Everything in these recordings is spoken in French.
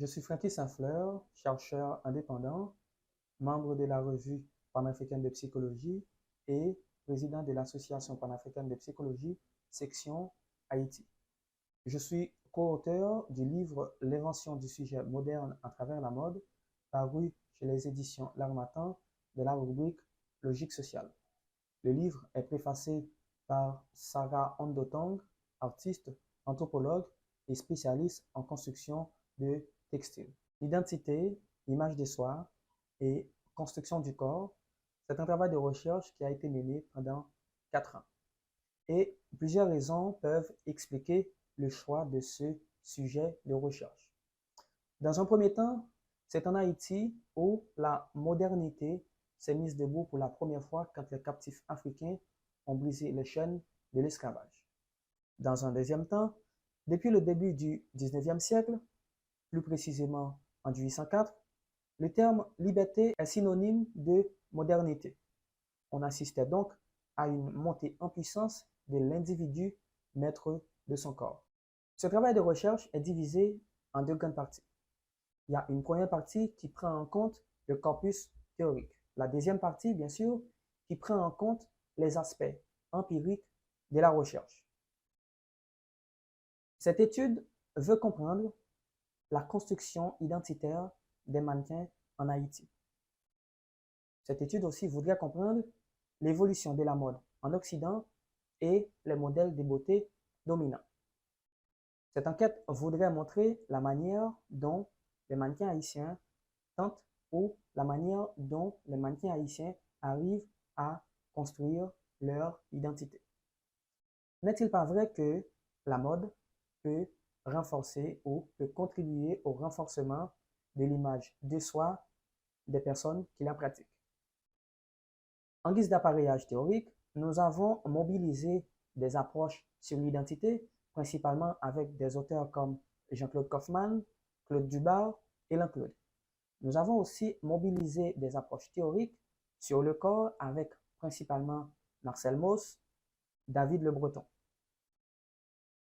Je suis Francky Saint-Fleur, chercheur indépendant, membre de la revue panafricaine de psychologie et président de l'association panafricaine de psychologie, section Haïti. Je suis co-auteur du livre L'invention du sujet moderne à travers la mode, paru chez les éditions L'Harmattan de la rubrique Logique sociale. Le livre est préfacé par Sarah Ondotong, artiste, anthropologue et spécialiste en construction de textiles. L'identité, l'image de soi et construction du corps, c'est un travail de recherche qui a été mené pendant 4 ans. Et plusieurs raisons peuvent expliquer le choix de ce sujet de recherche. Dans un premier temps, c'est en Haïti où la modernité s'est mise debout pour la première fois quand les captifs africains ont brisé les chaînes de l'esclavage. Dans un deuxième temps, depuis le début du 19e siècle, plus précisément en 1804, le terme liberté est synonyme de modernité. On assistait donc à une montée en puissance de l'individu maître de son corps. Ce travail de recherche est divisé en deux grandes parties. Il y a une première partie qui prend en compte le corpus théorique. La deuxième partie, bien sûr, qui prend en compte les aspects empiriques de la recherche. Cette étude veut comprendre la construction identitaire des mannequins en Haïti. Cette étude aussi voudrait comprendre l'évolution de la mode en Occident et les modèles de beauté dominants. Cette enquête voudrait montrer la manière dont les mannequins haïtiens tentent ou la manière dont les mannequins haïtiens arrivent à construire leur identité. N'est-il pas vrai que la mode peut renforcer ou peut contribuer au renforcement de l'image de soi des personnes qui la pratiquent? En guise d'appareillage théorique, nous avons mobilisé des approches sur l'identité, principalement avec des auteurs comme Jean-Claude Kaufmann, Claude Dubar et Lanclaude. Nous avons aussi mobilisé des approches théoriques sur le corps avec principalement Marcel Mauss, David Le Breton.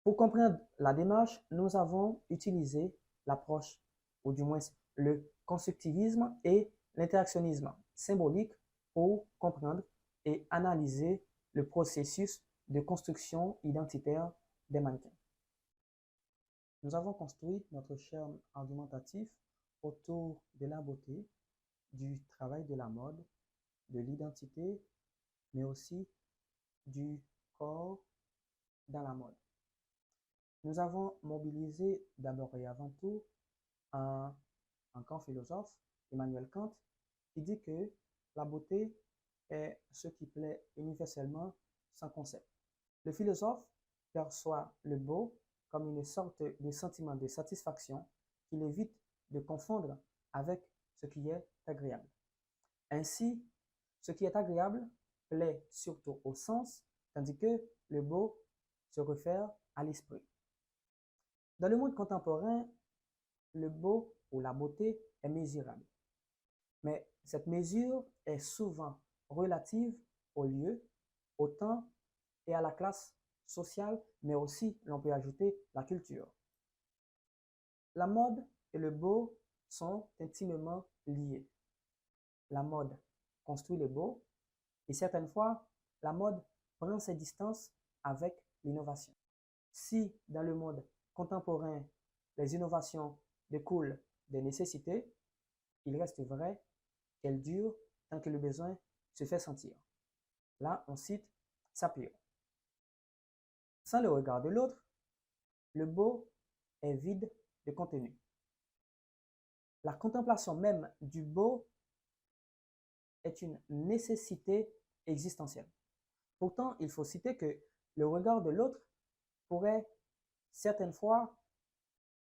Pour comprendre la démarche, nous avons utilisé l'approche, ou du moins le constructivisme et l'interactionnisme symbolique pour comprendre et analyser le processus de construction identitaire des mannequins. Nous avons construit notre charme argumentatif autour de la beauté, du travail de la mode, de l'identité, mais aussi du corps dans la mode. Nous avons mobilisé d'abord et avant tout un grand philosophe, Emmanuel Kant, qui dit que la beauté est ce qui plaît universellement sans concept. Le philosophe perçoit le beau comme une sorte de sentiment de satisfaction qu'il évite de confondre avec ce qui est agréable. Ainsi, ce qui est agréable plaît surtout au sens, tandis que le beau se réfère à l'esprit. Dans le monde contemporain, le beau ou la beauté est mesurable. Mais cette mesure est souvent relative au lieu, au temps et à la classe sociale, mais aussi, l'on peut ajouter, la culture. La mode et le beau sont intimement liés. La mode construit le beau et certaines fois, la mode prend ses distances avec l'innovation. Si dans le monde contemporain, les innovations découlent des nécessités, il reste vrai qu'elles durent tant que le besoin se fait sentir. Là, on cite Sapir. Sans le regard de l'autre, le beau est vide de contenu. La contemplation même du beau est une nécessité existentielle. Pourtant, il faut citer que le regard de l'autre pourrait certaines fois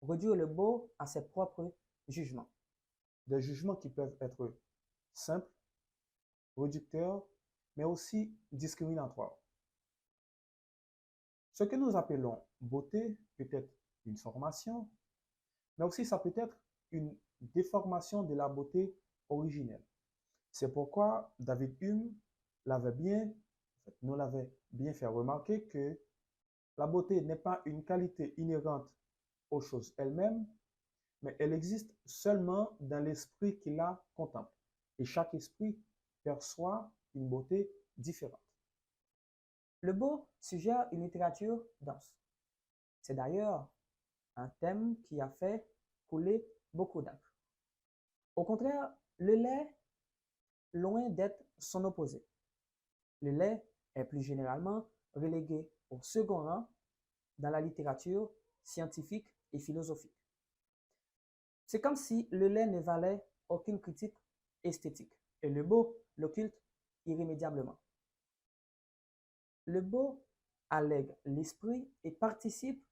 réduire le beau à ses propres jugements. Des jugements qui peuvent être simples, réducteurs, mais aussi discriminatoires. Ce que nous appelons beauté peut être une formation, mais aussi ça peut être une déformation de la beauté originelle. C'est pourquoi David Hume nous l'avait bien fait remarquer que la beauté n'est pas une qualité inhérente aux choses elles-mêmes, mais elle existe seulement dans l'esprit qui la contemple. Et chaque esprit perçoit une beauté différente. Le beau suggère une littérature dense. C'est d'ailleurs un thème qui a fait couler beaucoup d'encre. Au contraire, le laid, loin d'être son opposé. Le laid est plus généralement relégué au second rang dans la littérature scientifique et philosophique. C'est comme si le laid ne valait aucune critique esthétique et le beau l'occulte irrémédiablement. Le beau allègue l'esprit et participe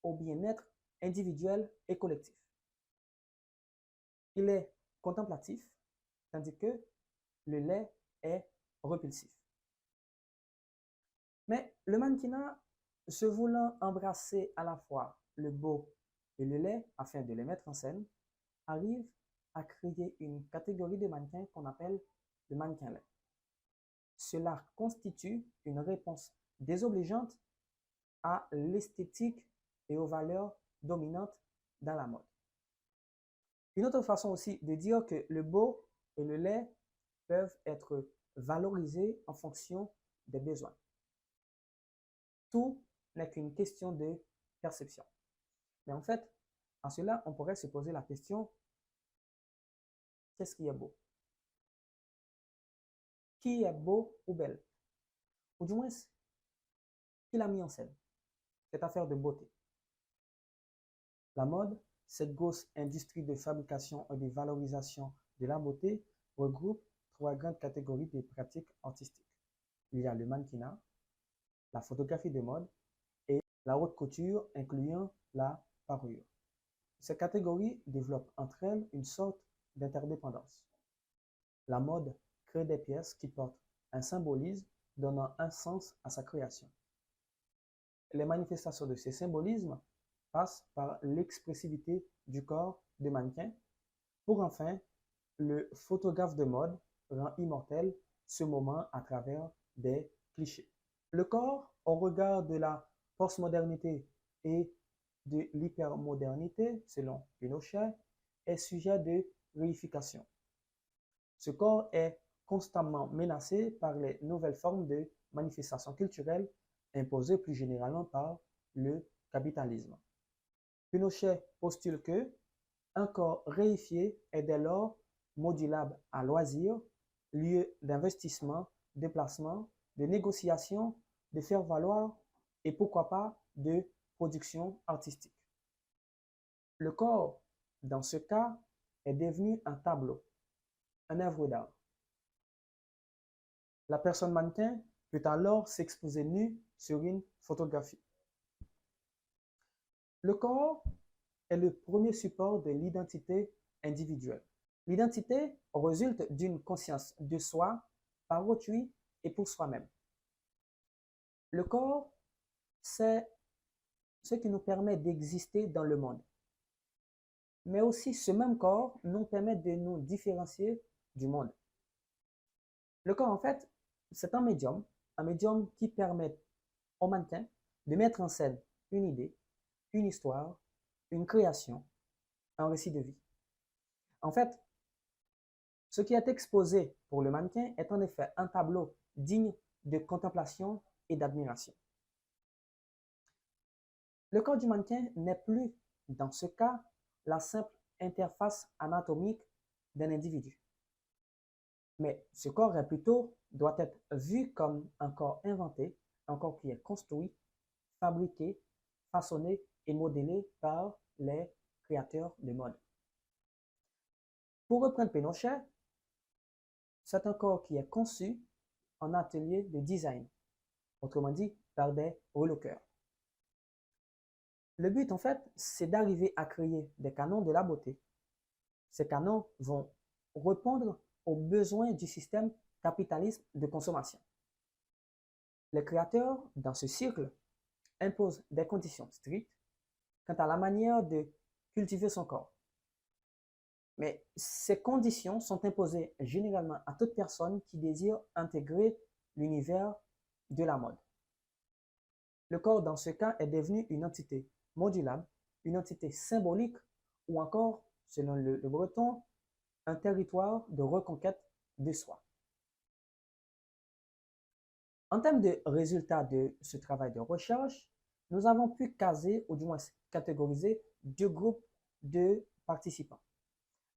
au bien-être individuel et collectif. Il est contemplatif, tandis que le laid est repulsif. Mais le mannequinat, se voulant embrasser à la fois le beau et le laid afin de les mettre en scène, arrive à créer une catégorie de mannequins qu'on appelle le mannequin laid. Cela constitue une réponse désobligeante à l'esthétique et aux valeurs dominantes dans la mode. Une autre façon aussi de dire que le beau et le laid peuvent être valorisés en fonction des besoins. Tout n'est qu'une question de perception. Mais en fait, à cela, on pourrait se poser la question, qu'est-ce qui est beau? Qui est beau ou belle? Ou du moins, qui l'a mis en scène? Cette affaire de beauté. La mode, cette grosse industrie de fabrication et de valorisation de la beauté, regroupe trois grandes catégories de pratiques artistiques. Il y a le mannequinat, la photographie de mode et la haute couture, incluant la parure. Ces catégories développent entre elles une sorte d'interdépendance. La mode crée des pièces qui portent un symbolisme donnant un sens à sa création. Les manifestations de ces symbolismes passent par l'expressivité du corps des mannequins. Pour enfin, le photographe de mode rend immortel ce moment à travers des clichés. Le corps, au regard de la postmodernité et de l'hypermodernité, selon Pinochet, est sujet de réification. Ce corps est constamment menacé par les nouvelles formes de manifestations culturelles imposées plus généralement par le capitalisme. Pinochet postule que un corps réifié est dès lors modulable à loisir, lieu d'investissement, de placement, de négociation, de faire valoir et pourquoi pas de production artistique. Le corps, dans ce cas, est devenu un tableau, une œuvre d'art. La personne mannequin peut alors s'exposer nue sur une photographie. Le corps est le premier support de l'identité individuelle. L'identité résulte d'une conscience de soi par autrui et pour soi-même. Le corps, c'est ce qui nous permet d'exister dans le monde. Mais aussi, ce même corps nous permet de nous différencier du monde. Le corps, en fait, c'est un médium qui permet au mannequin de mettre en scène une idée, une histoire, une création, un récit de vie. En fait, ce qui est exposé pour le mannequin est en effet un tableau digne de contemplation et d'admiration. Le corps du mannequin n'est plus, dans ce cas, la simple interface anatomique d'un individu. Mais ce corps doit être vu comme un corps inventé, un corps qui est construit, fabriqué, façonné et modélé par les créateurs de mode. Pour reprendre Pinochet, c'est un corps qui est conçu en atelier de design, autrement dit par des reloqueurs. Le but, en fait, c'est d'arriver à créer des canons de la beauté. Ces canons vont répondre aux besoins du système capitaliste de consommation. Les créateurs, dans ce cycle, imposent des conditions strictes quant à la manière de cultiver son corps. Mais ces conditions sont imposées généralement à toute personne qui désire intégrer l'univers de la mode. Le corps, dans ce cas, est devenu une entité modulable, une entité symbolique ou encore, selon le breton, un territoire de reconquête de soi. En termes de résultats de ce travail de recherche, nous avons pu caser, ou du moins catégoriser, deux groupes de participants.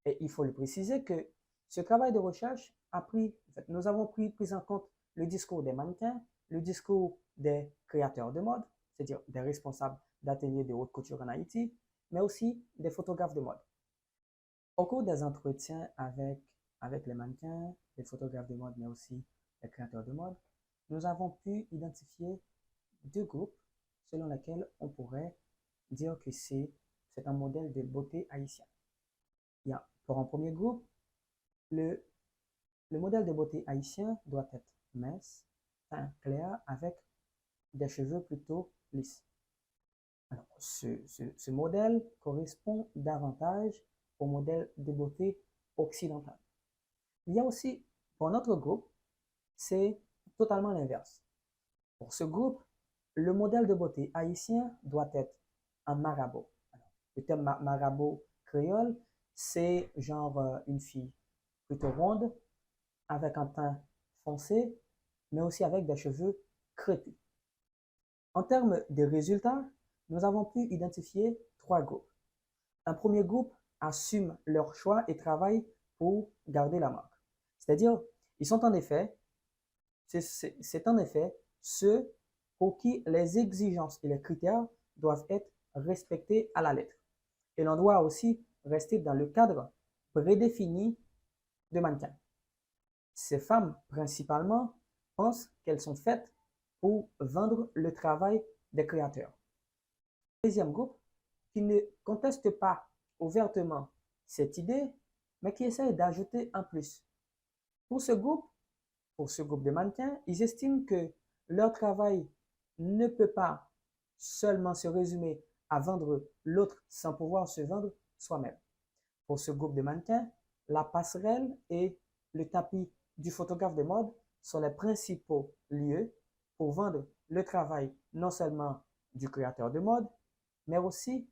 Et il faut le préciser que ce travail de recherche a pris, en fait, nous avons pris en compte le discours des mannequins, le discours des créateurs de mode, c'est-à-dire des responsables d'ateliers de haute couture en Haïti, mais aussi des photographes de mode. Au cours des entretiens avec les mannequins, les photographes de mode, mais aussi les créateurs de mode, nous avons pu identifier deux groupes selon lesquels on pourrait dire que c'est un modèle de beauté haïtien. Il y a, pour un premier groupe, le modèle de beauté haïtien doit être mince, teint clair, avec des cheveux plutôt lisses. Alors, ce modèle correspond davantage au modèle de beauté occidental. Il y a aussi, pour notre groupe, c'est totalement l'inverse. Pour ce groupe, le modèle de beauté haïtien doit être un marabout. Alors, le terme marabout créole, c'est genre une fille plutôt ronde, avec un teint foncé, mais aussi avec des cheveux crépus. En termes de résultats, nous avons pu identifier trois groupes. Un premier groupe assume leur choix et travaille pour garder la marque. C'est-à-dire, ils sont en effet, c'est en effet ceux pour qui les exigences et les critères doivent être respectés à la lettre. Et l'on doit aussi rester dans le cadre prédéfini de mannequin. Ces femmes, principalement, pensent qu'elles sont faites pour vendre le travail des créateurs. Deuxième groupe, qui ne conteste pas ouvertement cette idée, mais qui essaie d'ajouter un plus. Pour ce groupe de mannequins, ils estiment que leur travail ne peut pas seulement se résumer à vendre l'autre sans pouvoir se vendre soi-même. Pour ce groupe de mannequins, la passerelle et le tapis du photographe de mode sont les principaux lieux pour vendre le travail non seulement du créateur de mode, mais aussi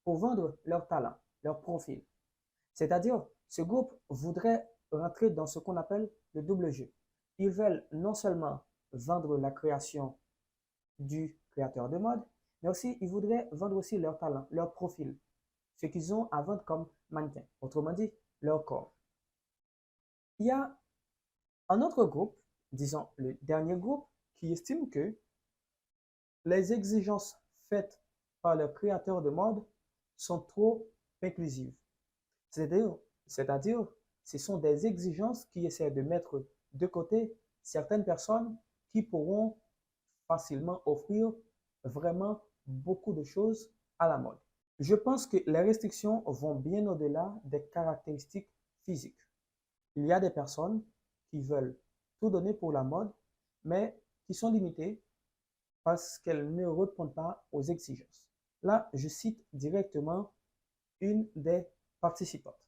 pour vendre leur talent, leur profil. C'est-à-dire, ce groupe voudrait rentrer dans ce qu'on appelle le double jeu. Ils veulent non seulement vendre la création du créateur de mode, mais aussi ils voudraient vendre aussi leur talent, leur profil, ce qu'ils ont à vendre comme mannequin, autrement dit, leur corps. Il y a un autre groupe, disons le dernier groupe, qui estime que les exigences faites par le créateur de mode sont trop inclusives. C'est-à-dire, ce sont des exigences qui essaient de mettre de côté certaines personnes qui pourront facilement offrir vraiment beaucoup de choses à la mode. Je pense que les restrictions vont bien au-delà des caractéristiques physiques. Il y a des personnes qui veulent tout donner pour la mode, mais qui sont limitées parce qu'elles ne répondent pas aux exigences. Là, je cite directement une des participantes.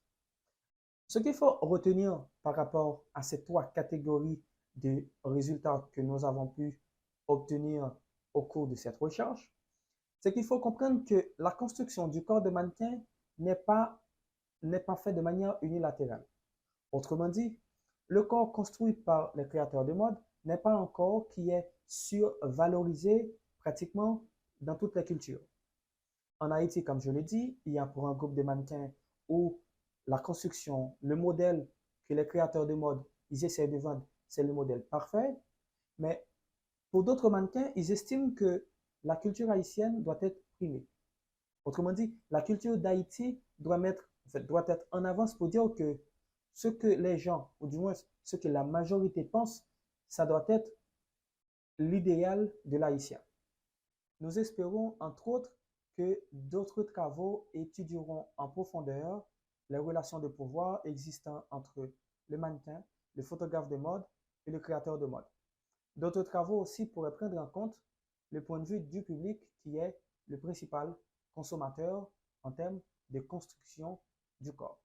Ce qu'il faut retenir par rapport à ces trois catégories de résultats que nous avons pu obtenir au cours de cette recherche, c'est qu'il faut comprendre que la construction du corps de mannequin n'est pas faite de manière unilatérale. Autrement dit, le corps construit par les créateurs de mode n'est pas un corps qui est survalorisé pratiquement dans toutes les cultures. En Haïti, comme je l'ai dit, il y a pour un groupe de mannequins où la construction, le modèle que les créateurs de mode ils essaient de vendre, c'est le modèle parfait. Mais pour d'autres mannequins, ils estiment que la culture haïtienne doit être primée. Autrement dit, la culture d'Haïti doit être en avance pour dire que ce que les gens, ou du moins ce que la majorité pense, ça doit être l'idéal de l'haïtien. Nous espérons, entre autres, que d'autres travaux étudieront en profondeur les relations de pouvoir existant entre le mannequin, le photographe de mode et le créateur de mode. D'autres travaux aussi pourraient prendre en compte le point de vue du public qui est le principal consommateur en termes de construction du corps.